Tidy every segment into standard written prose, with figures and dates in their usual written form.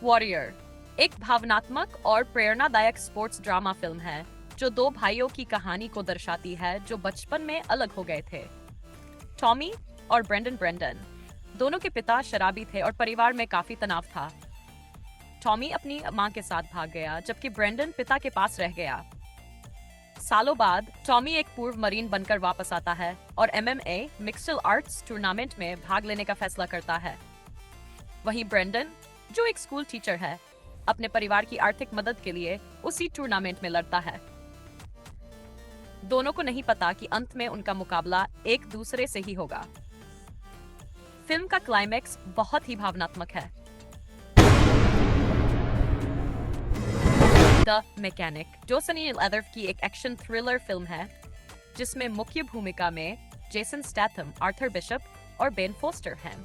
Warrior एक भावनात्मक और प्रेरणादायक स्पोर्ट्स ड्रामा फिल्म है जो दो भाइयों की कहानी को दर्शाती है जो बचपन में अलग हो गए थे। टॉमी और ब्रेंडन ब्रेंडन दोनों के पिता शराबी थे और परिवार में काफी तनाव था। टॉमी अपनी मां के साथ भाग गया जबकि ब्रेंडन पिता के पास रह गया। सालों बाद टॉमी एक पूर्व मरीन बनकर वापस आता है और एमएमए मिक्स्ड आर्ट्स टूर्नामेंट में भाग लेने का फैसला करता है। वहीं ब्रेंडन, जो एक स्कूल टीचर है, अपने परिवार की आर्थिक मदद के लिए उसी टूर्नामेंट में लड़ता है। दोनों को नहीं पता कि अंत में उनका मुकाबला एक दूसरे से ही होगा। फिल्म का क्लाइमैक्स बहुत ही भावनात्मक है। द मैकेनिक जो सनी लेदर की एक एक्शन थ्रिलर फिल्म है जिसमें मुख्य भूमिका में जेसन स्टैथम, आर्थर बिशप और बेन फोस्टर हैं।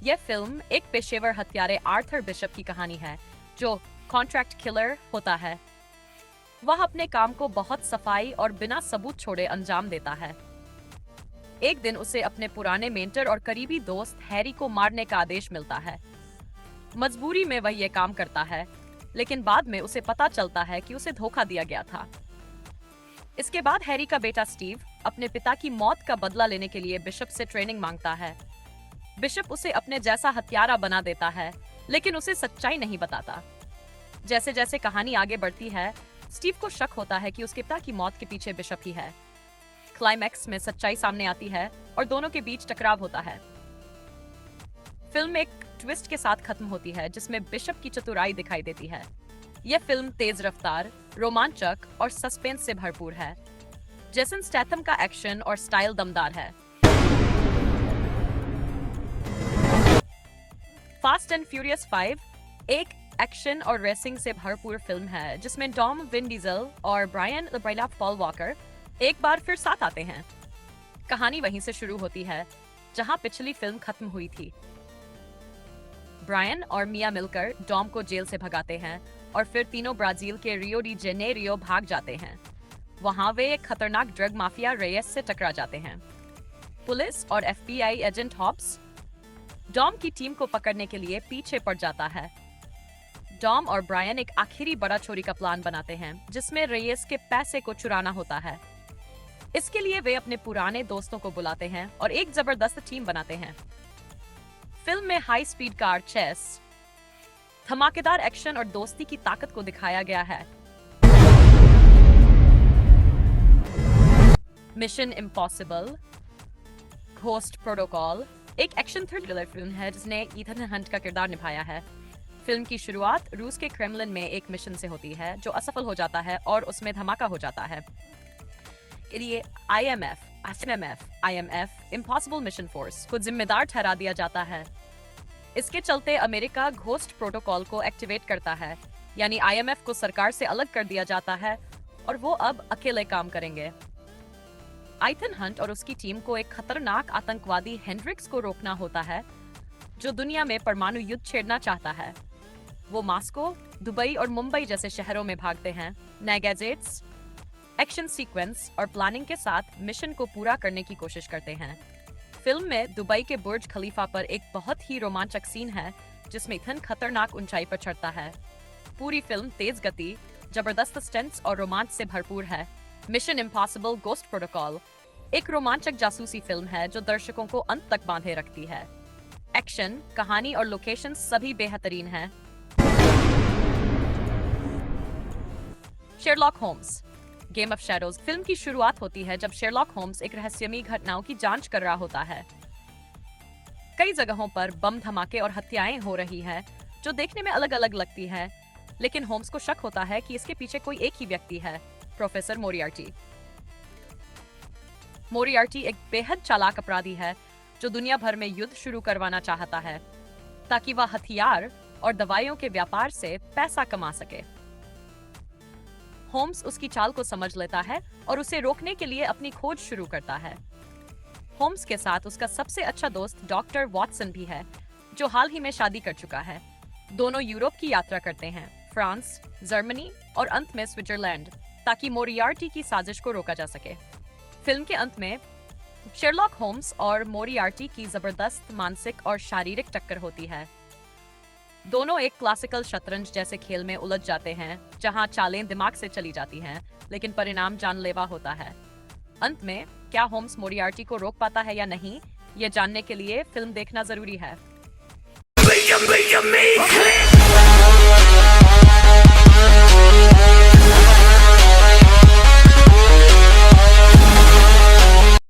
यह फिल्म एक पेशेवर हत्यारे आर्थर बिशप की कहानी है जो कॉन्ट्रैक्ट किलर होता है। वह अपने काम को बहुत सफाई और बिना सबूत छोड़े अंजाम देता है। एक दिन उसे अपने पुराने मेंटर और करीबी दोस्त हैरी को मारने का आदेश मिलता है। मजबूरी में वह यह काम करता है, लेकिन बाद में उसे पता चलता है कि उसे धोखा दिया गया था। इसके बाद हैरी का बेटा स्टीव अपने पिता की मौत का बदला लेने के लिए बिशप से ट्रेनिंग मांगता है। बिशप उसे अपने जैसा हत्यारा बना देता है, लेकिन उसे सच्चाई नहीं बताता। जैसे जैसे कहानी आगे बढ़ती है, स्टीव को शक होता है कि उसके पिता की मौत के पीछे बिशप ही है। क्लाइमैक्स में सच्चाई सामने आती है और दोनों के बीच टकराव होता है। फिल्म एक ट्विस्ट के साथ खत्म होती है जिसमें बिशप की चतुराई दिखाई देती है। यह फिल्म तेज रफ्तार, रोमांचक और सस्पेंस से भरपूर है। जेसन स्टैथम का एक्शन और स्टाइल दमदार है। फास्ट एंड फ्यूरियस 5 एक एक्शन और रेसिंग से भरपूर फिल्म है जिसमें टॉम, विन डीजल और ब्रायन पॉल वॉकर एक बार फिर साथ आते हैं। कहानी वहीं से शुरू होती है जहां पिछली फिल्म खत्म हुई थी। ब्रायन और मिया मिलकर डॉम को जेल से भगाते हैं और फिर तीनों ब्राजील के रियो डी जेनेरियो भाग जाते हैं। वहां वे एक खतरनाक ड्रग माफिया रेयस से टकरा जाते हैं। पुलिस और एफबीआई एजेंट हॉब्स डॉम की टीम को पकड़ने के लिए पीछे पड़ जाता है। डॉम और ब्रायन एक आखिरी बड़ा चोरी का प्लान बनाते हैं जिसमें रेयस के पैसे को चुराना होता है। इसके लिए वे अपने पुराने दोस्तों को बुलाते हैं और एक जबरदस्त टीम बनाते हैं। फिल्म में हाई स्पीड कार चेस, धमाकेदार एक्शन और दोस्ती की ताकत को दिखाया गया है। मिशन इम्पॉसिबल, घोस्ट प्रोटोकॉल एक एक्शन थ्रिलर फिल्म है जिसने ईथन हंट का किरदार निभाया है। फिल्म की शुरुआत रूस के क्रेमलिन में एक मिशन से होती है जो असफल हो जाता है और उसमें धमाका हो जाता है। ये आईएमएफ इम्पॉसिबल मिशन फोर्स को जिम्मेदार ठहरा दिया जाता है। इसके चलते अमेरिका घोस्ट प्रोटोकॉल को एक्टिवेट करता है, यानी आईएमएफ को सरकार से अलग कर दिया जाता है और वो अब अकेले काम करेंगे। ईथन हंट और उसकी टीम को एक खतरनाक आतंकवादी हेंड्रिक्स को रोकना होता है जो दुनिया में परमाणु युद्ध छेड़ना चाहता है। वो मॉस्को, दुबई और मुंबई जैसे शहरों में भागते हैं। नए गैजेट्स, एक्शन सीक्वेंस और प्लानिंग के साथ मिशन को पूरा करने की कोशिश करते हैं। फिल्म में दुबई के बुर्ज खलीफा पर एक बहुत ही रोमांचक सीन है जिसमें इथन खतरनाक ऊंचाई पर चढ़ता है। पूरी फिल्म तेज गति, जबरदस्त स्टंट्स और रोमांच से भरपूर है। मिशन इम्पॉसिबल घोस्ट प्रोटोकॉल एक रोमांचक जासूसी फिल्म है जो दर्शकों को अंत तक बांधे रखती है। एक्शन, कहानी और लोकेशन सभी बेहतरीन हैं। Sherlock Holmes, Game of Shadows film की शुरुआत होती है जब शेरलॉक होम्स एक रहस्यमयी घटनाओं की जांच कर रहा होता है। कई जगहों पर बम धमाके और हत्याएं हो रही हैं जो देखने में अलग अलग लगती है, लेकिन होम्स को शक होता है कि इसके पीछे कोई एक ही व्यक्ति है, प्रोफेसर मोरियार्टी। मोरियार्टी एक बेहद चालाक अपराधी है जो दुनिया भर में युद्ध शुरू करवाना चाहता है ताकि वह हथियार और दवाइयों के व्यापार से पैसा कमा सके। होम्स उसकी चाल को समझ लेता है और उसे रोकने के लिए अपनी खोज शुरू करता है। होम्स के साथ उसका सबसे अच्छा दोस्त डॉक्टर वॉटसन भी है जो हाल ही में शादी कर चुका है। दोनों यूरोप की यात्रा करते हैं, फ्रांस, जर्मनी और अंत में स्विट्जरलैंड, ताकि मोरियार्टी की साजिश को रोका जा सके। फिल्म के अंत में शेरलॉक होम्स और मोरियार्टी की जबरदस्त मानसिक और शारीरिक टक्कर होती है। दोनों एक क्लासिकल शतरंज जैसे खेल में उलझ जाते हैं, जहां चालें दिमाग से चली जाती हैं, लेकिन परिणाम जानलेवा होता है। अंत में क्या होम्स मोरियार्टी को रोक पाता है या नहीं, ये जानने के लिए फिल्म देखना जरूरी है।